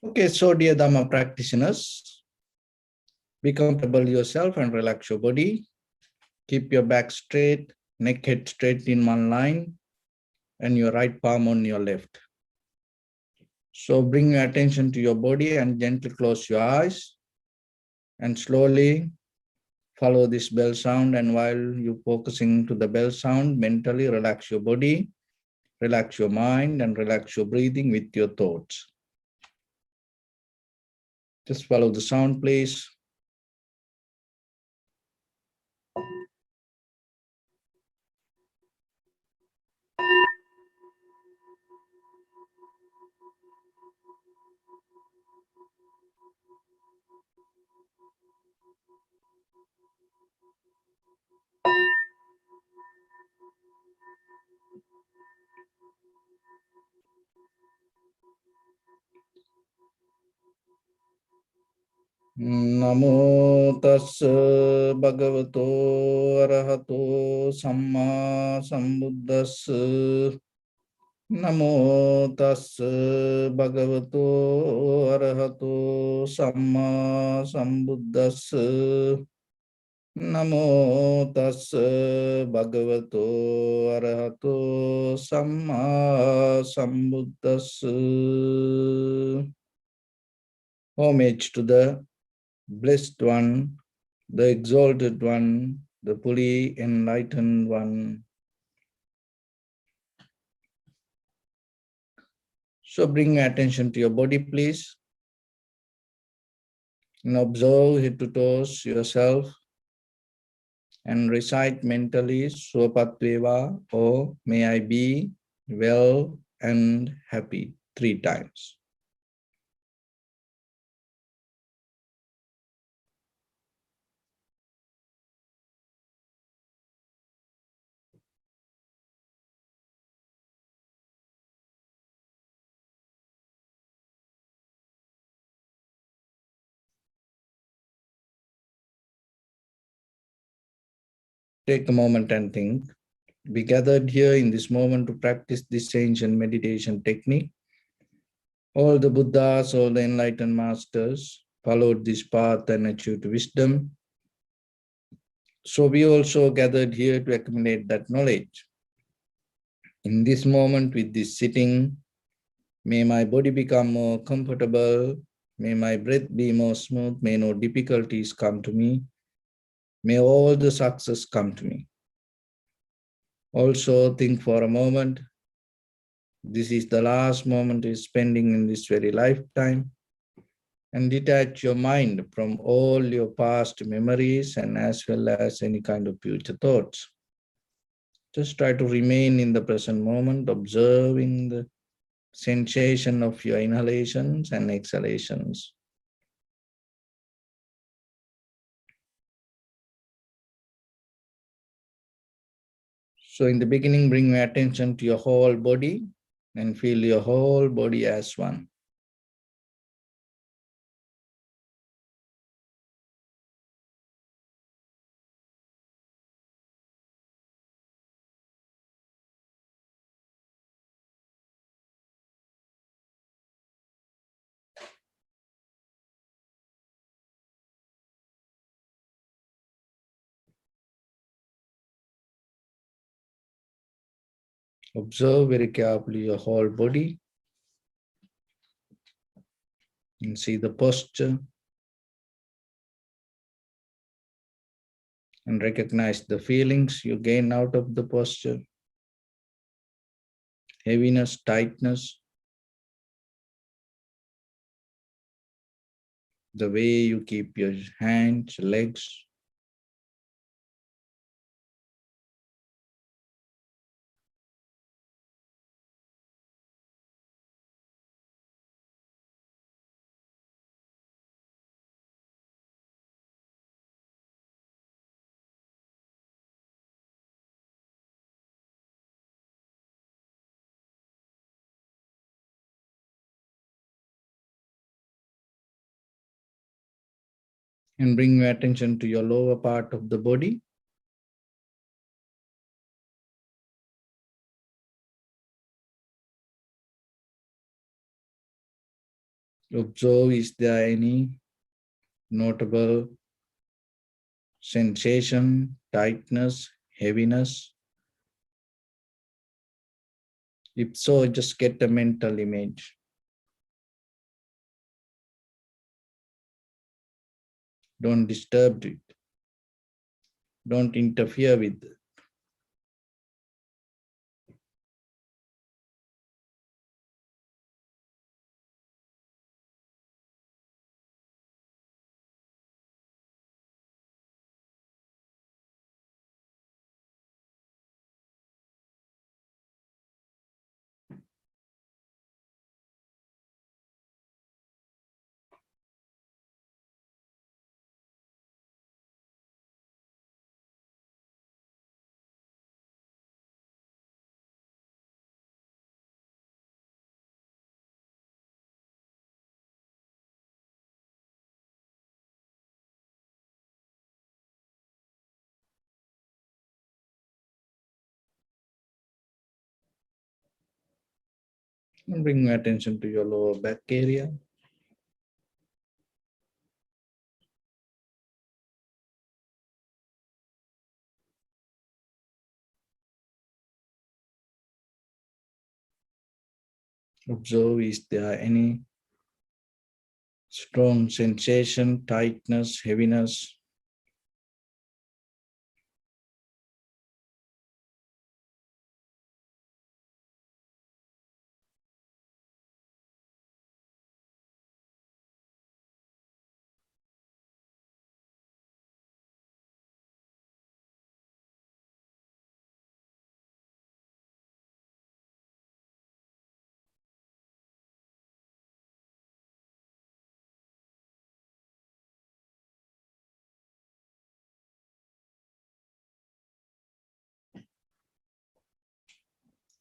Okay, so dear Dhamma practitioners, be comfortable yourself and relax your body. Keep your back straight, neck head straight in one line, and your right palm on your left. So bring your attention to your body and gently close your eyes and slowly follow this bell sound. And while you're focusing to the bell sound, mentally relax your body, relax your mind, and relax your breathing with your thoughts. Just follow the sound, please. Namo tassa bhagavato arahato samma sambuddhassa. Namo tassa bhagavato arahato samma sambuddhassa. Namo tassa bhagavato arahato samma sambuddhassa. Homage to the Blessed One, the Exalted One, the fully enlightened One. So bring your attention to your body, please. And observe head to toes yourself and recite mentally Swapatveva, or may I be well and happy 3 times. Take a moment and think. We gathered here in this moment to practice this ancient meditation technique. All the Buddhas, all the enlightened masters followed this path and achieved wisdom. So we also gathered here to accumulate that knowledge. In this moment with this sitting, may my body become more comfortable, may my breath be more smooth, may no difficulties come to me, may all the success come to me. Also think for a moment, this is the last moment you're spending in this very lifetime, and detach your mind from all your past memories and as well as any kind of future thoughts. Just try to remain in the present moment, observing the sensation of your inhalations and exhalations. So in the beginning, bring your attention to your whole body and feel your whole body as one. Observe very carefully your whole body and see the posture and recognize the feelings you gain out of the posture. Heaviness, tightness, the way you keep your hands, legs. And bring your attention to your lower part of the body. Observe, is there any notable sensation, tightness, heaviness? If so, just get a mental image. Don't disturb it. Don't interfere with it. And bring your attention to your lower back area. Observe, is there any strong sensation, tightness, heaviness?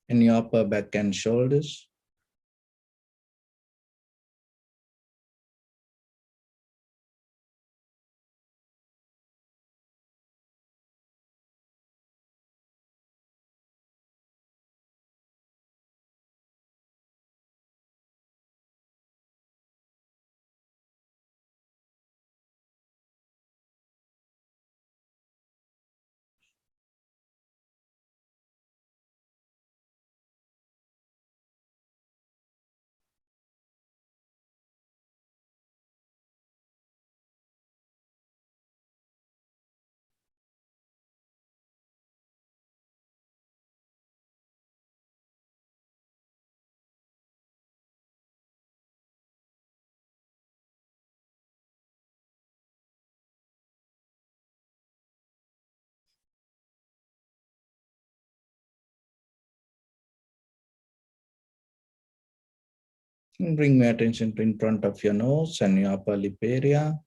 In your upper back and shoulders. And bring my attention to in front of your nose and your upper lip area.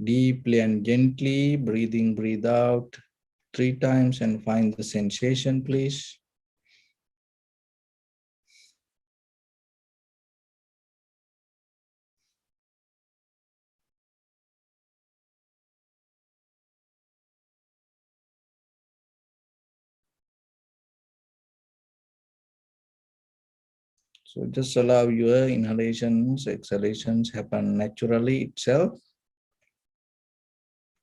Deeply and gently, breathe out 3 times and find the sensation, please. So just allow your inhalations, exhalations happen naturally itself.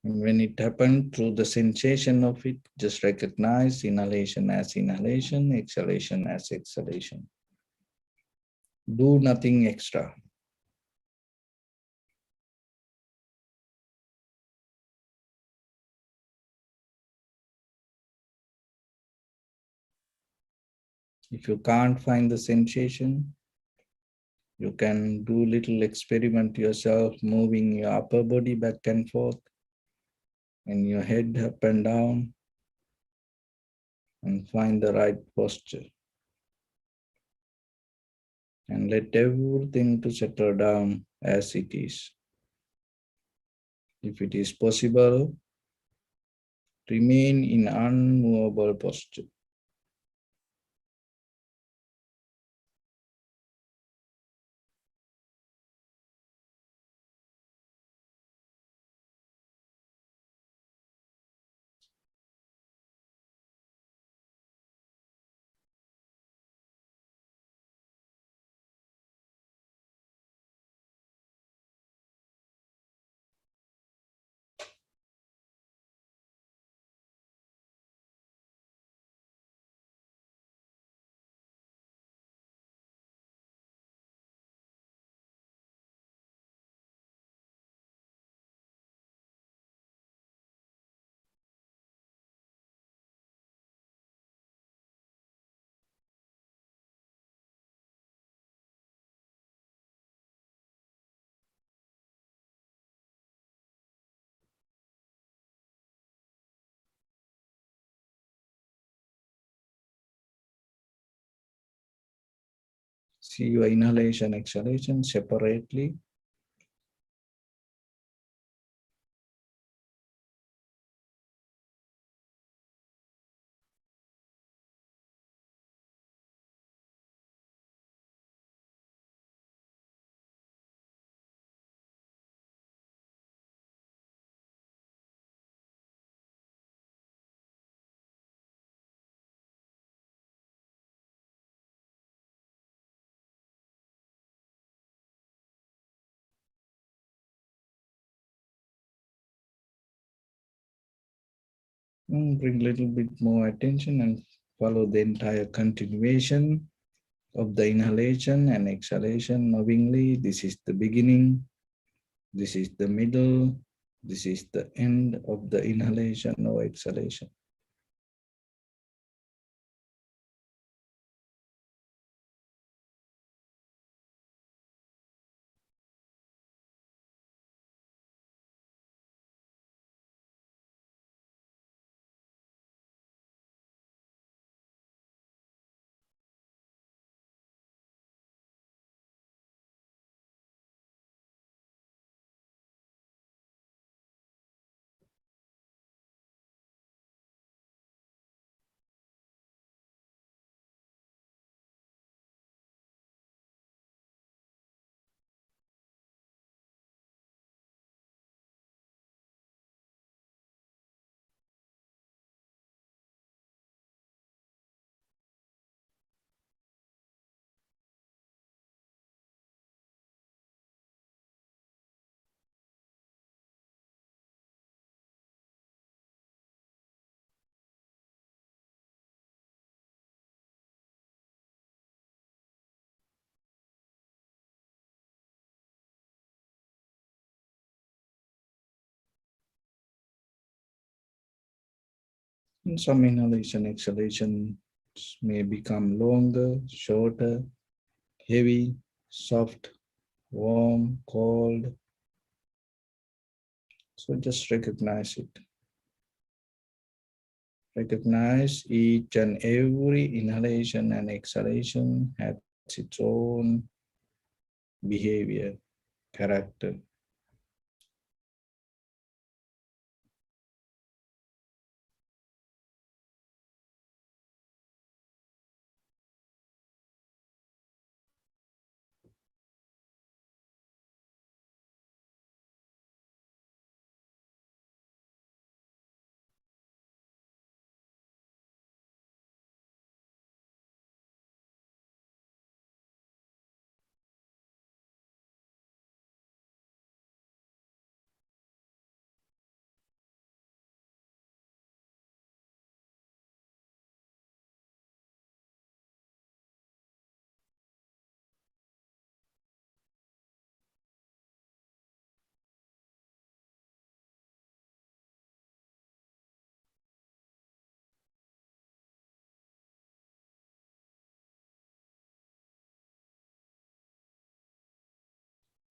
And when it happens through the sensation of it, just recognize inhalation as inhalation, exhalation as exhalation. Do nothing extra. If you can't find the sensation, you can do little experiment yourself, moving your upper body back and forth and your head up and down and find the right posture. And let everything to settle down as it is. If it is possible, remain in unmovable posture. See your inhalation, exhalation separately. Bring a little bit more attention and follow the entire continuation of the inhalation and exhalation knowingly. This is the beginning, this is the middle, this is the end of the inhalation or exhalation. And some inhalation, exhalation may become longer, shorter, heavy, soft, warm, cold. So just recognize it. Recognize each and every inhalation and exhalation has its own behavior, character.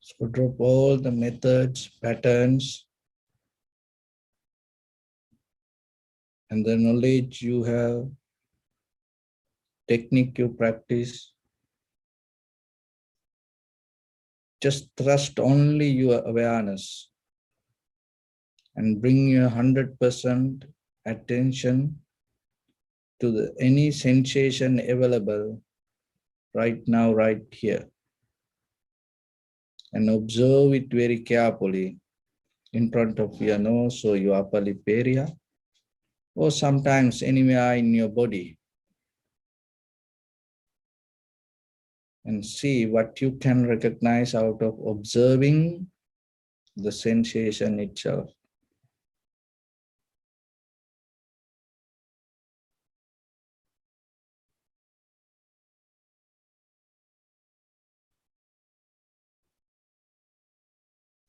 So drop all the methods, patterns, and the knowledge you have, technique you practice. Just trust only your awareness and bring your 100% attention to any sensation available right now, right here. And observe it very carefully in front of your nose or your upper lip area, or sometimes anywhere in your body. And see what you can recognize out of observing the sensation itself.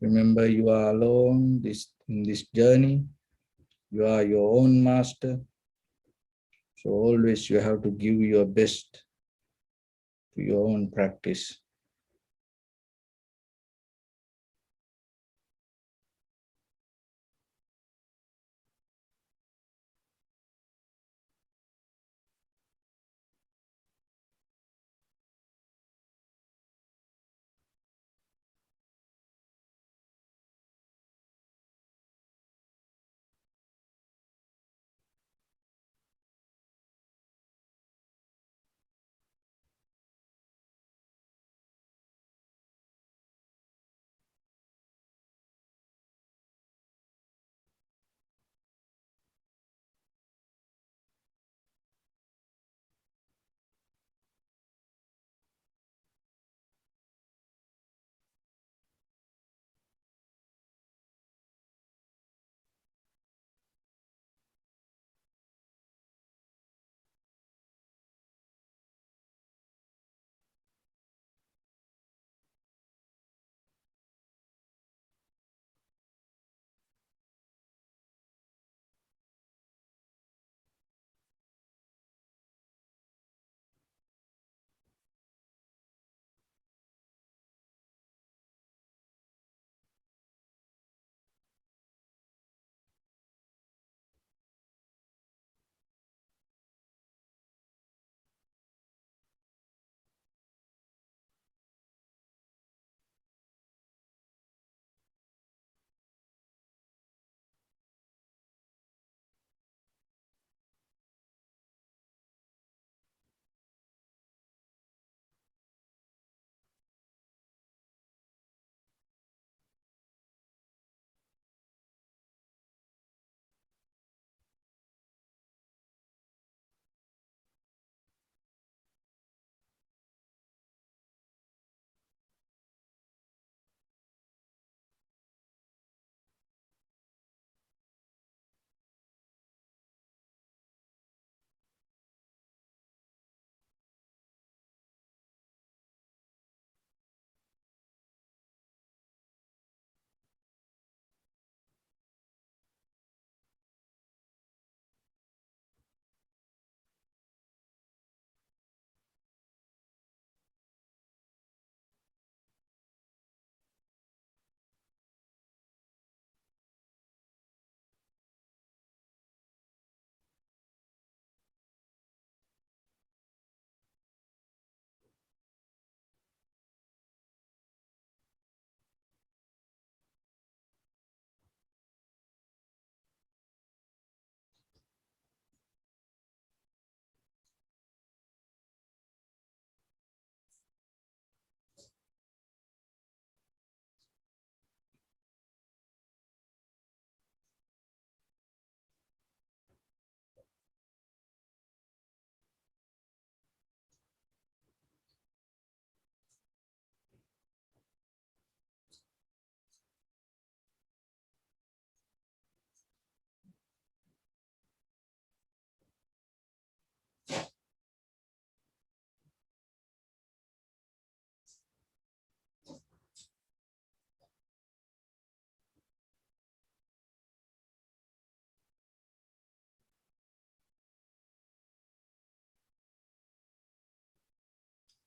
Remember, you are alone in this journey. You are your own master. So always you have to give your best to your own practice.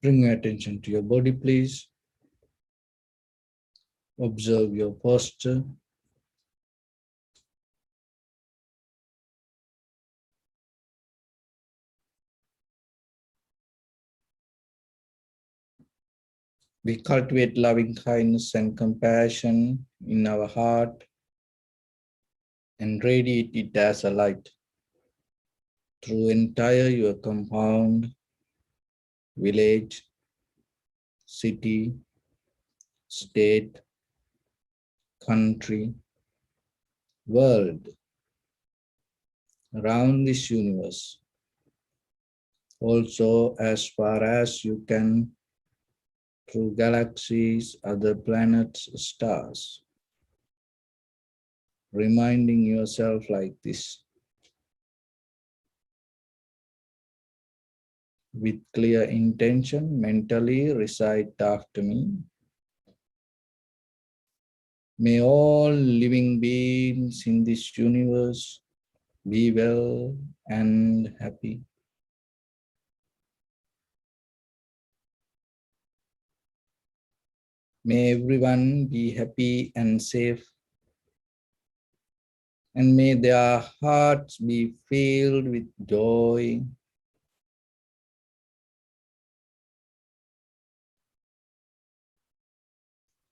Bring your attention to your body, please. Observe your posture. We cultivate loving kindness and compassion in our heart and radiate it as a light through entire your compound, village, city, state, country, world, around this universe. Also, as far as you can, through galaxies, other planets, stars, reminding yourself like this. With clear intention, mentally recite after me. May all living beings in this universe be well and happy. May everyone be happy and safe. And may their hearts be filled with joy.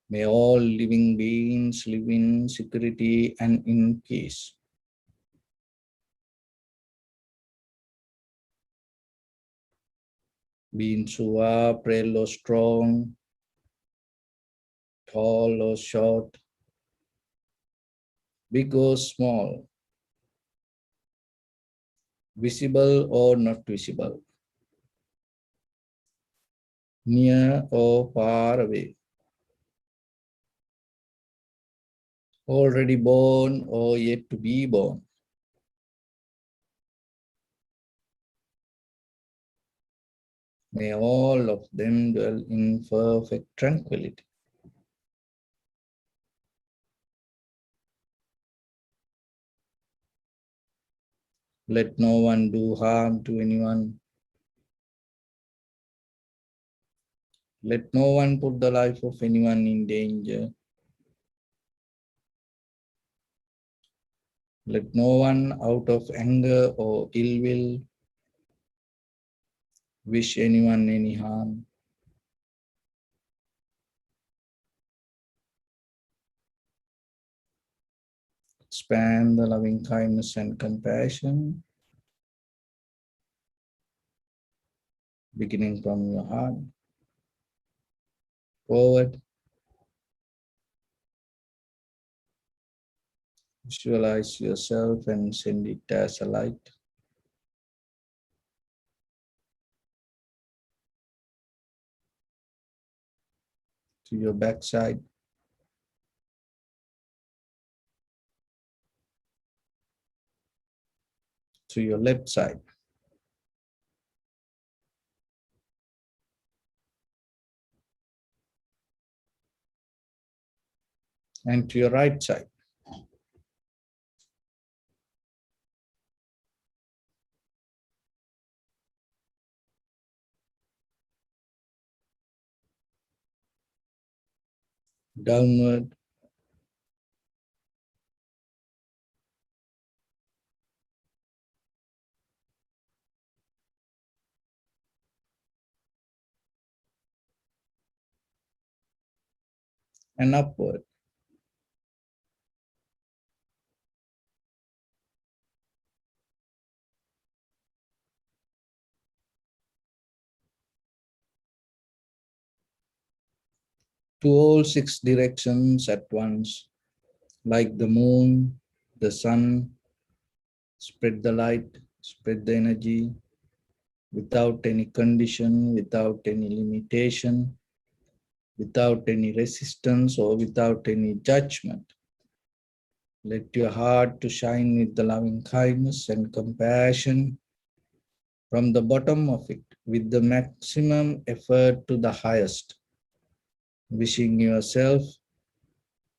May all living beings live in security and in peace. Beings who are frail or strong, tall or short, big or small, visible or not visible, near or far away, already born or yet to be born. May all of them dwell in perfect tranquility. Let no one do harm to anyone. Let no one put the life of anyone in danger. Let no one, out of anger or ill will, wish anyone any harm. Expand the loving kindness and compassion, beginning from your heart, forward. Visualize yourself and send it as a light. To your backside, to your left side, and to your right side. Downward, and upward. To all six directions at once, like the moon, the sun, spread the light, spread the energy, without any condition, without any limitation, without any resistance or without any judgment. Let your heart to shine with the loving kindness and compassion from the bottom of it with the maximum effort to the highest. Wishing yourself,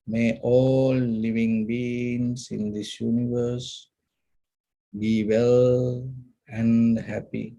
may all living beings in this universe be well and happy.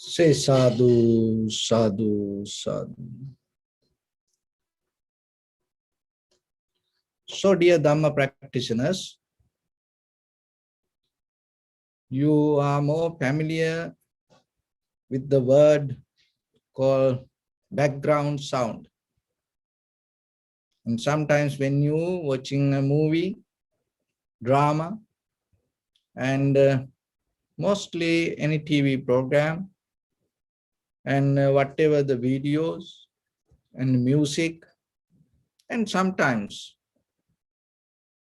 Say sadhu, sadhu, sadhu. So, dear Dhamma practitioners, you are more familiar with the word called background sound. And sometimes when you watching a movie, drama, and mostly any TV program, and whatever the videos and music, and sometimes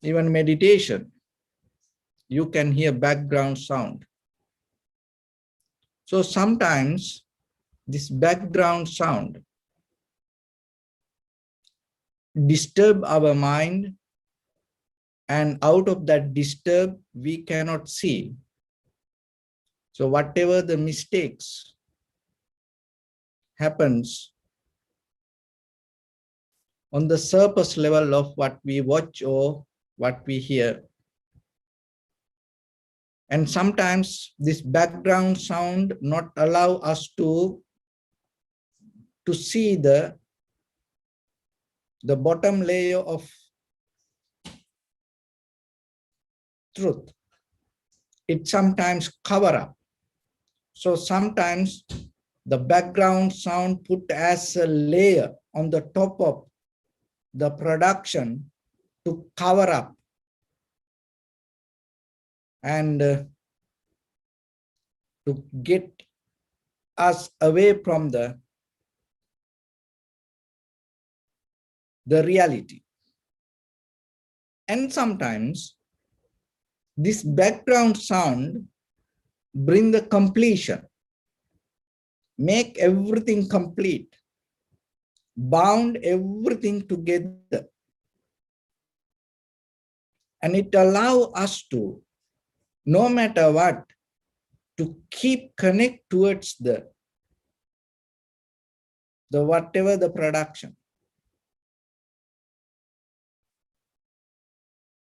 even meditation, you can hear background sound. So sometimes this background sound disturb our mind, and out of that disturb we cannot see. So whatever the mistakes happens on the surface level of what we watch or what we hear. And sometimes this background sound not allow us to see the bottom layer of truth. It sometimes cover up. So sometimes the background sound put as a layer on the top of the production to cover up and to get us away from the reality. And sometimes this background sound bring the completion, make everything complete, bound everything together. And it allow us to, no matter what, to keep connect towards the whatever the production.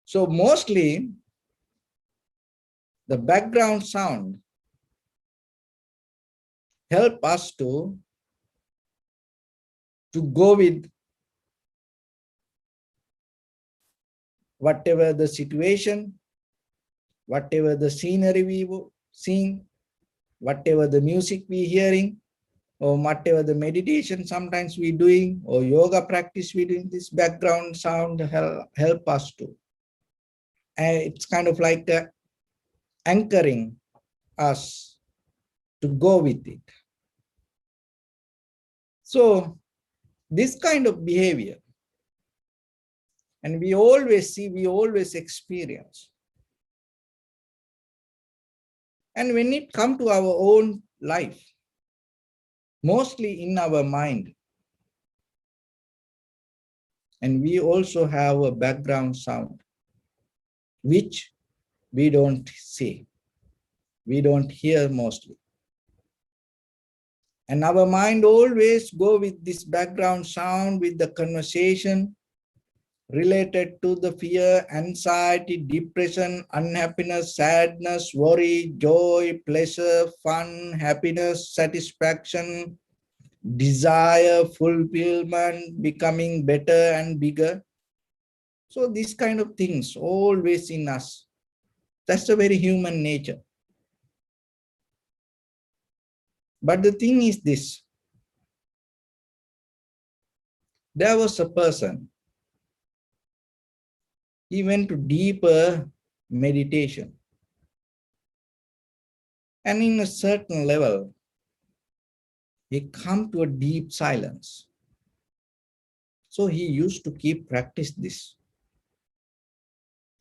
So mostly the background sound help us to go with whatever the situation, whatever the scenery we seeing, whatever the music we hearing, or whatever the meditation sometimes we doing, or yoga practice we doing, this background sound help us to. And it's kind of like anchoring us to go with it. So this kind of behavior, and we always see, we always experience. And when it comes to our own life, mostly in our mind, and we also have a background sound, which we don't see, we don't hear mostly. And our mind always go with this background sound, with the conversation related to the fear, anxiety, depression, unhappiness, sadness, worry, joy, pleasure, fun, happiness, satisfaction, desire, fulfillment, becoming better and bigger. So these kind of things always in us. That's a very human nature. But the thing is this, there was a person, he went to deeper meditation. And in a certain level, he come to a deep silence. So he used to keep practice this,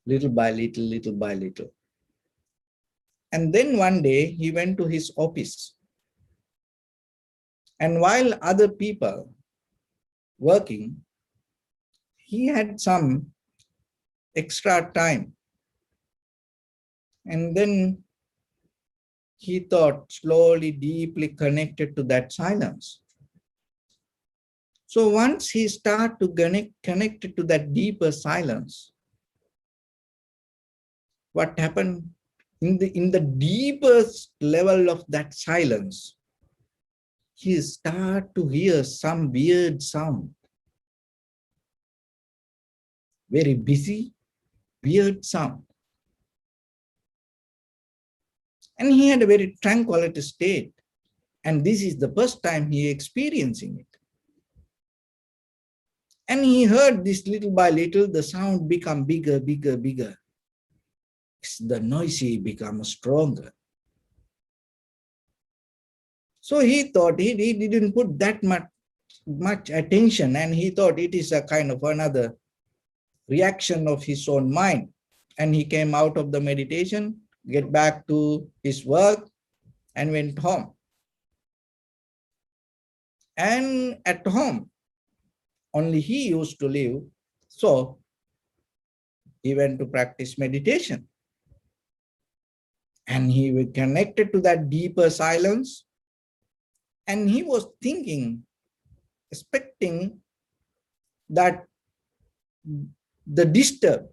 little by little, little by little. And then one day he went to his office. And while other people working, he had some extra time. And then he thought, slowly, deeply connected to that silence. So once he started to connect to that deeper silence, what happened in the deepest level of that silence, he start to hear some weird sound. Very busy, weird sound. And he had a very tranquility state. And this is the first time he experiencing it. And he heard this little by little, the sound become bigger, bigger, bigger. The noisy become stronger. So he thought he didn't put that much attention, and he thought it is a kind of another reaction of his own mind. And he came out of the meditation, get back to his work, and went home. And at home, only he used to live. So he went to practice meditation. And he was connected to that deeper silence. And he was thinking, expecting that the disturb,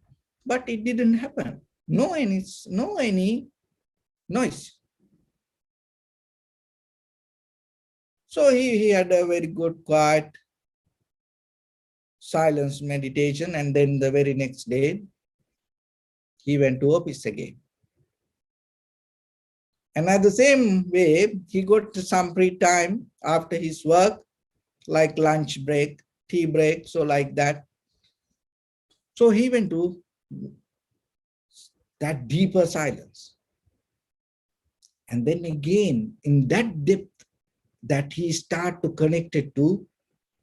but it didn't happen. No any noise. So he had a very good, quiet, silence meditation, and then the very next day, he went to office again. And at the same way, he got some free time after his work, like lunch break, tea break, so like that. So he went to that deeper silence. And then again, in that depth, that he started to connect it to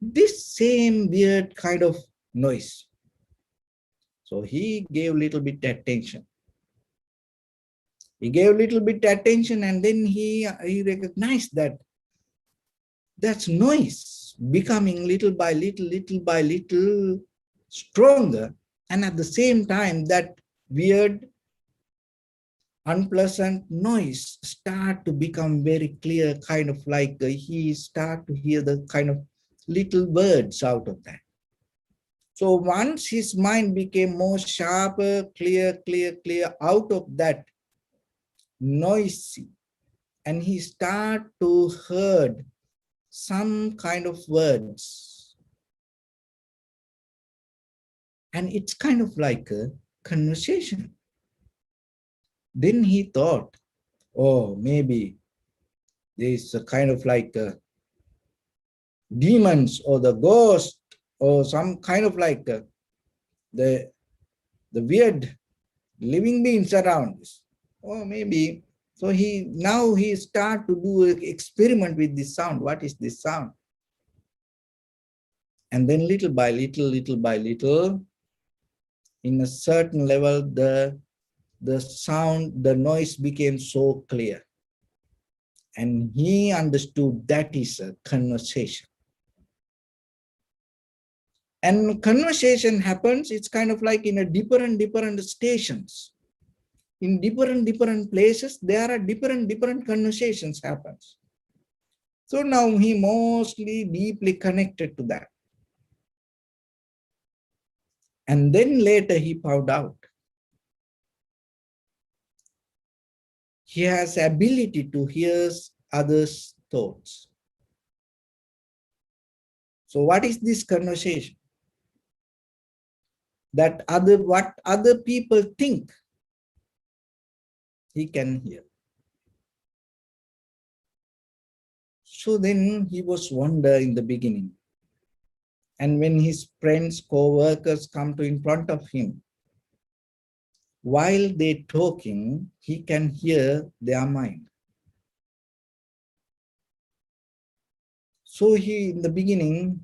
this same weird kind of noise. So he gave little bit attention. He gave little bit attention, and then he recognized that that's noise becoming little by little stronger. And at the same time, that weird, unpleasant noise start to become very clear, kind of like he start to hear the kind of little words out of that. So once his mind became more sharper, clear out of that noisy, and he start to heard some kind of words. And it's kind of like a conversation. Then he thought, oh, maybe there's a kind of like demons or the ghost or some kind of like the weird living beings around us. Or maybe, so he start to do an experiment with this sound. What is this sound? And then little by little, in a certain level, the sound, the noise became so clear. And he understood that is a conversation. And conversation happens, it's kind of like in a different stations. In different places, there are different conversations happens. So now he mostly deeply connected to that. And then later he found out he has ability to hear others' thoughts. So what is this conversation? That what other people think, he can hear. So then he was wonder in the beginning. And when his friends, co-workers come to in front of him, while they talking, he can hear their mind. So he, in the beginning,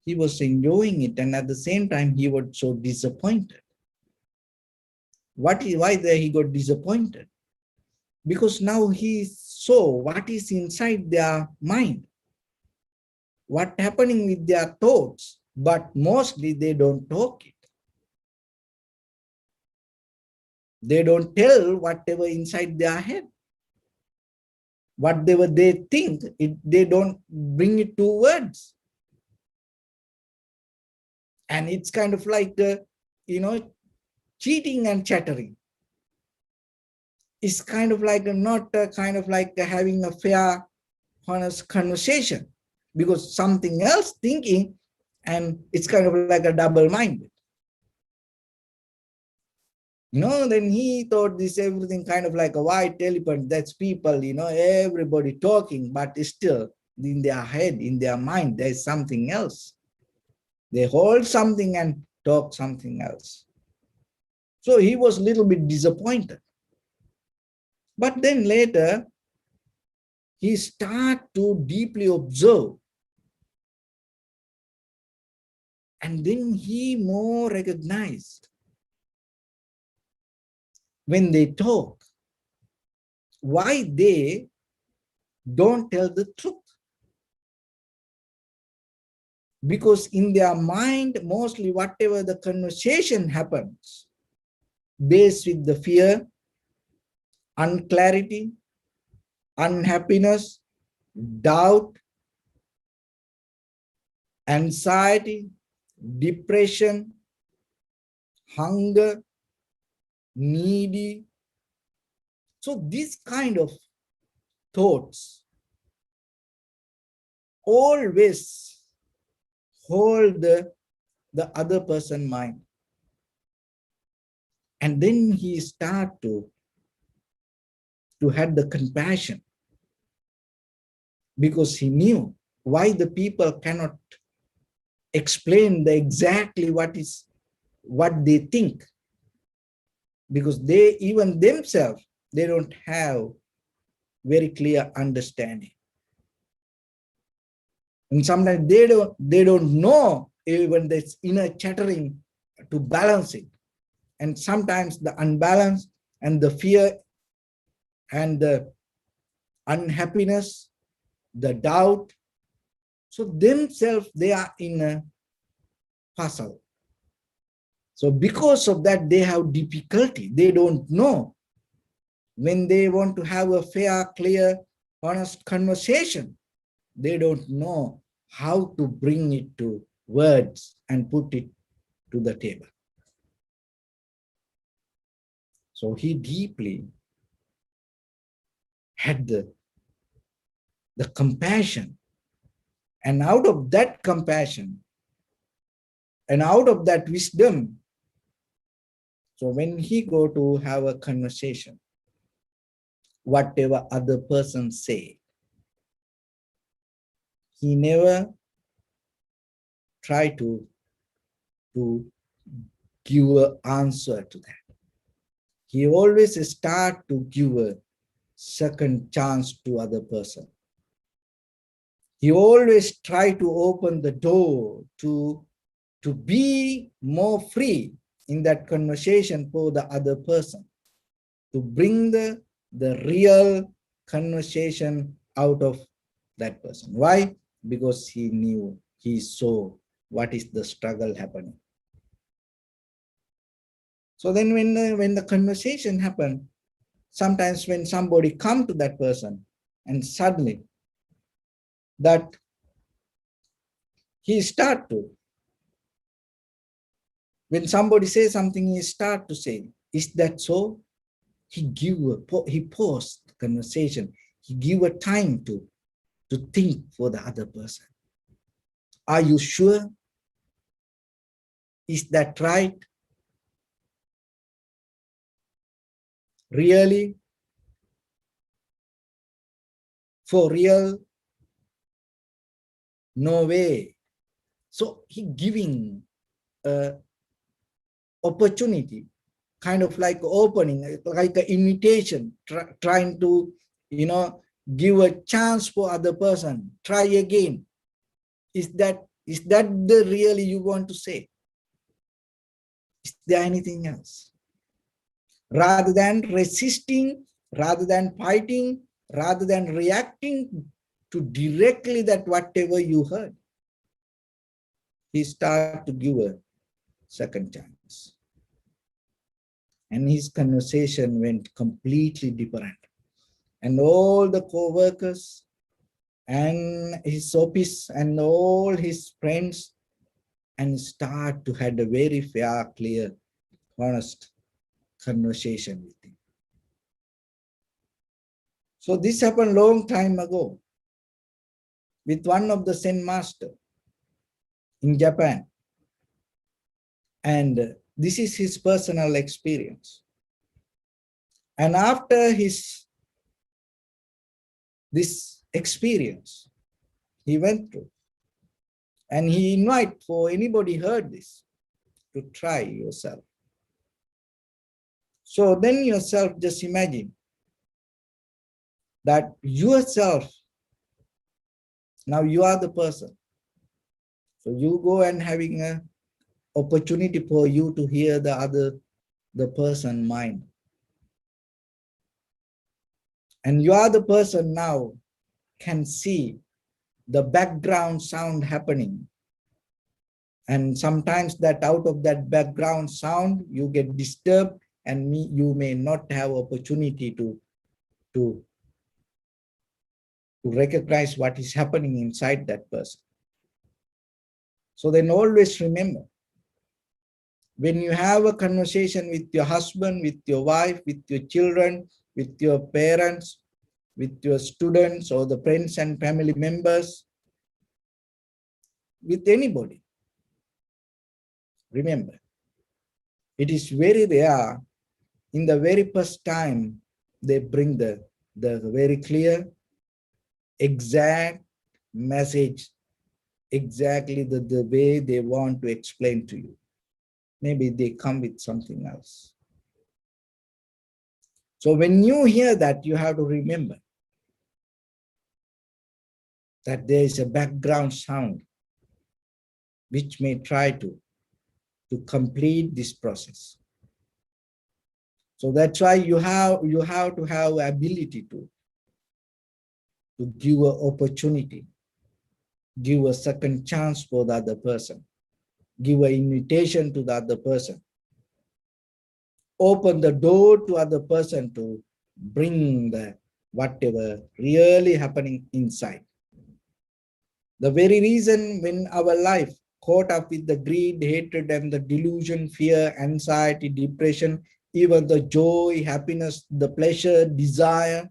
he was enjoying it, and at the same time, he was so disappointed. Why there he got disappointed? Because now he saw what is inside their mind, what happening with their thoughts, but mostly they don't talk it. They don't tell whatever inside their head. Whatever they think, they don't bring it to words. And it's kind of like, cheating and chattering. It's kind of like not kind of like having a fair, honest conversation, because something else thinking, and it's kind of like a double-minded. Then he thought this everything kind of like a white elephant, that's people, everybody talking, but still in their head, in their mind, there's something else. They hold something and talk something else. So he was a little bit disappointed. But then later, he started to deeply observe. And then he more recognized when they talk, why they don't tell the truth. Because in their mind, mostly whatever the conversation happens, based with the fear, unclarity, unhappiness, doubt, anxiety, depression, hunger, needy. So these kind of thoughts always hold the other person's mind. And then he start to have the compassion, because he knew why the people cannot explain exactly what they think, because they even themselves, they don't have very clear understanding. And sometimes they don't know even this inner chattering to balance it. And sometimes the unbalance and the fear and the unhappiness, the doubt, so themselves, they are in a puzzle. So because of that, they have difficulty. They don't know when they want to have a fair, clear, honest conversation. They don't know how to bring it to words and put it to the table. So he deeply had the compassion. And out of that compassion and out of that wisdom, so when he go to have a conversation, whatever other person say, he never try to give an answer to that. He always start to give a second chance to other person. He always try to open the door to be more free in that conversation for the other person, to bring the real conversation out of that person. Why? Because he knew, he saw what is the struggle happening. So then when the conversation happened, sometimes when somebody come to that person and suddenly that he start to, when somebody says something, he start to say, is that so? He paused the conversation. He give a time to think for the other person. Are you sure? Is that right? Really? For real? No way. So he giving a opportunity, kind of like opening, like an invitation, trying to, give a chance for other person. Try again. Is that the really you want to say? Is there anything else? Rather than resisting, rather than fighting, rather than reacting to directly that whatever you heard, he started to give a second chance. And his conversation went completely different. And all the co-workers and his office and all his friends and start to have a very fair, clear, honest conversation with him. So this happened long time ago. with one of the Zen master in Japan. And this is his personal experience. And after this experience he went through, and he invite for anybody heard this to try yourself. So then yourself just imagine that yourself, now you are the person. So you go and having a opportunity for you to hear the person mind. And you are the person now can see the background sound happening. And sometimes that out of that background sound, you get disturbed and you may not have opportunity to recognize what is happening inside that person. So then always remember, when you have a conversation with your husband, with your wife, with your children, with your parents, with your students or the friends and family members, with anybody, remember, it is very rare in the very first time they bring the very clear, exact message, exactly the way they want to explain to you. Maybe they come with something else. So when you hear that, you have to remember that there is a background sound which may try to complete this process. So that's why you have to have ability to give an opportunity, give a second chance for the other person, give an invitation to the other person, open the door to other person to bring the whatever really happening inside. The very reason when our life caught up with the greed, hatred, and the delusion, fear, anxiety, depression, even the joy, happiness, the pleasure, desire,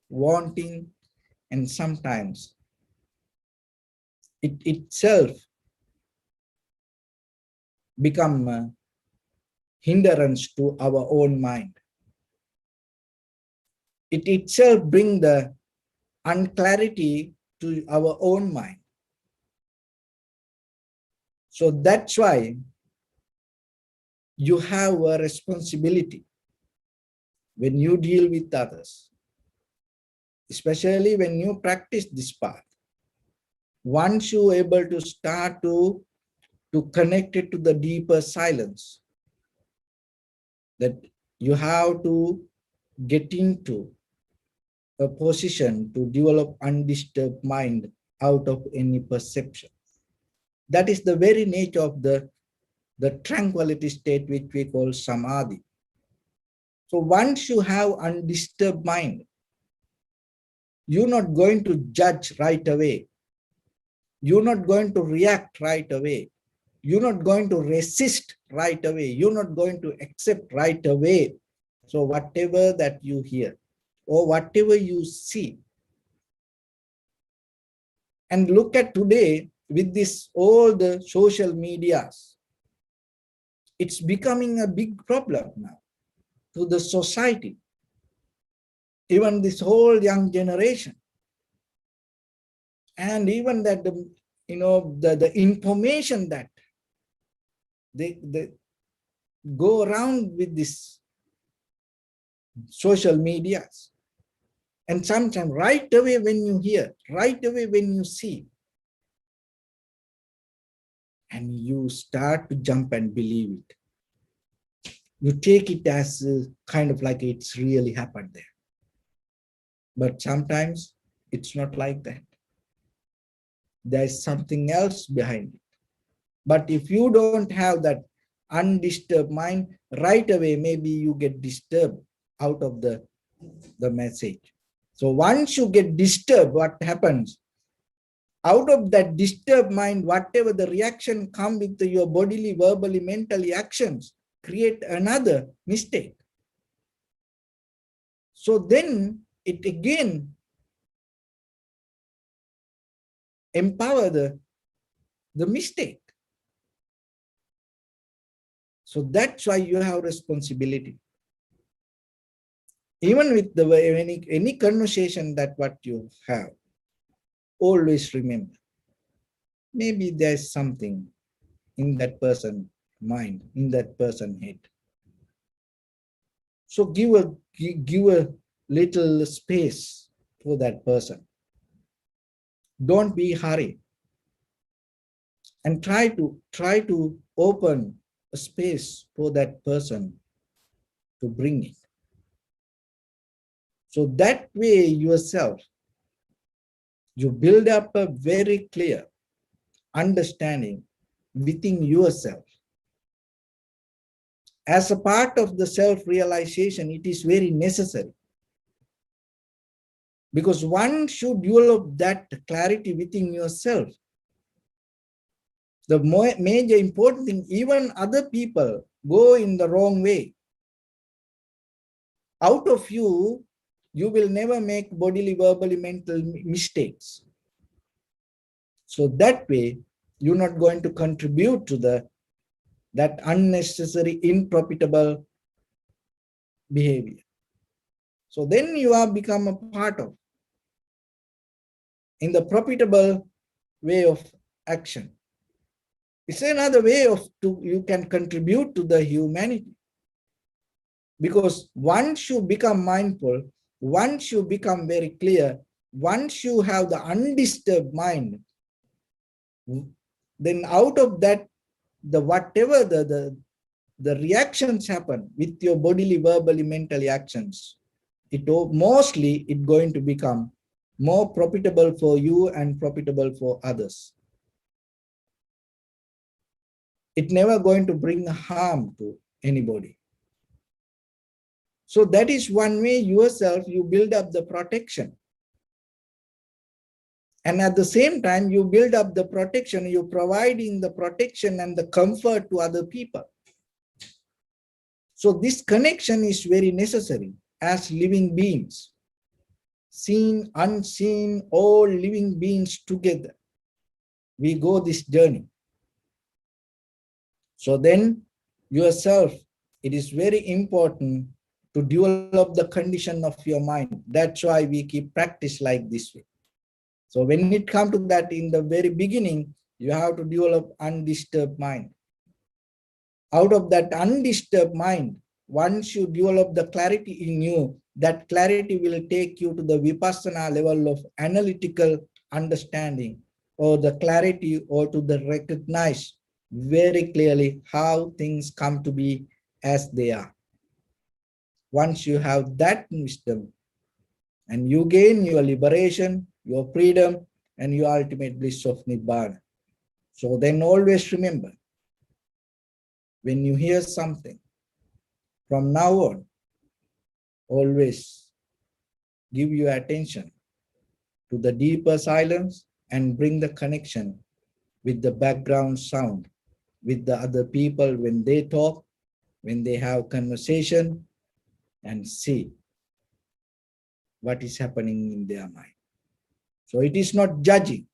wanting, and sometimes it itself become a hindrance to our own mind. It itself bring the unclarity to our own mind. So that's why you have a responsibility when you deal with others, especially when you practice this path. Once you're able to start to connect it to the deeper silence, that you have to get into a position to develop undisturbed mind out of any perception. That is the very nature of the tranquility state which we call samadhi. So once you have undisturbed mind, you're not going to judge right away. You're not going to react right away. You're not going to resist right away. You're not going to accept right away. So whatever that you hear or whatever you see, and look at today with this all the social medias, it's becoming a big problem now to the society, even this whole young generation. And even that the information that they go around with this social medias, and sometimes right away when you hear, right away when you see, and you start to jump and believe it, you take it as kind of like it's really happened there. But sometimes it's not like that. There's something else behind it. But if you don't have that undisturbed mind, right away maybe you get disturbed out of the message. So once you get disturbed, what happens? Out of that disturbed mind, whatever the reaction come with your bodily, verbally, mentally actions, create another mistake. So then it again empower the mistake. So that's why you have responsibility. Even with the any conversation that what you have, always remember, maybe there's something in that person mind, in that person head. So give a little space for that person. Don't be hurried, and try to open a space for that person to bring it. So that way yourself, you build up a very clear understanding within yourself. As a part of the self-realization, it is very necessary. Because one should develop that clarity within yourself. The major important thing, even other people go in the wrong way. Out of you, you will never make bodily, verbally, mental mistakes. So that way, you're not going to contribute to that unnecessary, unprofitable behavior. So then you have become a part of in the profitable way of action. It's another way of you can contribute to the humanity. Because once you become mindful, once you become very clear, once you have the undisturbed mind, then out of that, the whatever the reactions happen with your bodily, verbally, mentally actions, it mostly it going to become more profitable for you and profitable for others. It never going to bring harm to anybody. So that is one way yourself, you build up the protection. And at the same time, you build up the protection, you're providing the protection and the comfort to other people. So this connection is very necessary as living beings. Seen, unseen, all living beings together. We go this journey. So then yourself, it is very important to develop the condition of your mind. That's why we keep practice like this way. So when it comes to that in the very beginning, you have to develop undisturbed mind. Out of that undisturbed mind, once you develop the clarity in you, that clarity will take you to the vipassana level of analytical understanding, or the clarity, or to the recognize very clearly how things come to be as they are. Once you have that wisdom, and you gain your liberation, your freedom, and your ultimate bliss of Nibbana. So then always remember, when you hear something, from now on, always give your attention to the deeper silence and bring the connection with the background sound, with the other people when they talk, when they have conversation, and see what is happening in their mind. So it is not judging,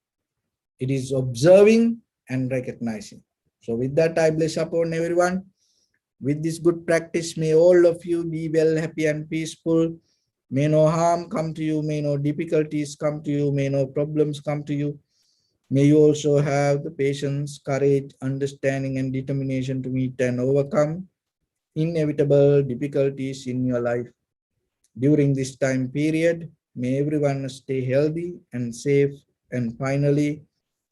it is observing and recognizing. So with that, I bless upon everyone. With this good practice, may all of you be well, happy and peaceful. May no harm come to you, may no difficulties come to you, may no problems come to you. May you also have the patience, courage, understanding and determination to meet and overcome inevitable difficulties in your life. During this time period, may everyone stay healthy and safe. And finally,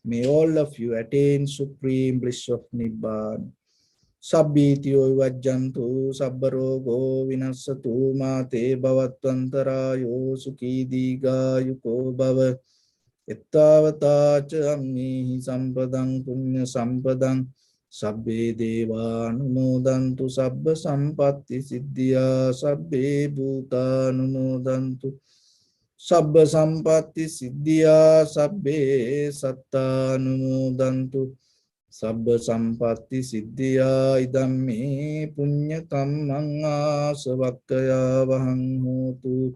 may all of you attain supreme bliss of Nibbana. Sabbityo vajjantu sabbarogo vinassatu mate bhavatvantarayo sukhi digayuko bhava. Ittavata ca ammihi sampadang punya sampadang sabbe deva anumodantu sabba sampatti siddhya sabbe bhuta anumodantu sabba sampatti siddhya sabbe satta anumodantu sabba sampatti siddhya idamme punya kammang asavakkaya vahang hotu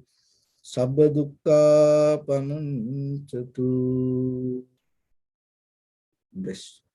Sabba dukkha pamuncatu. Bless.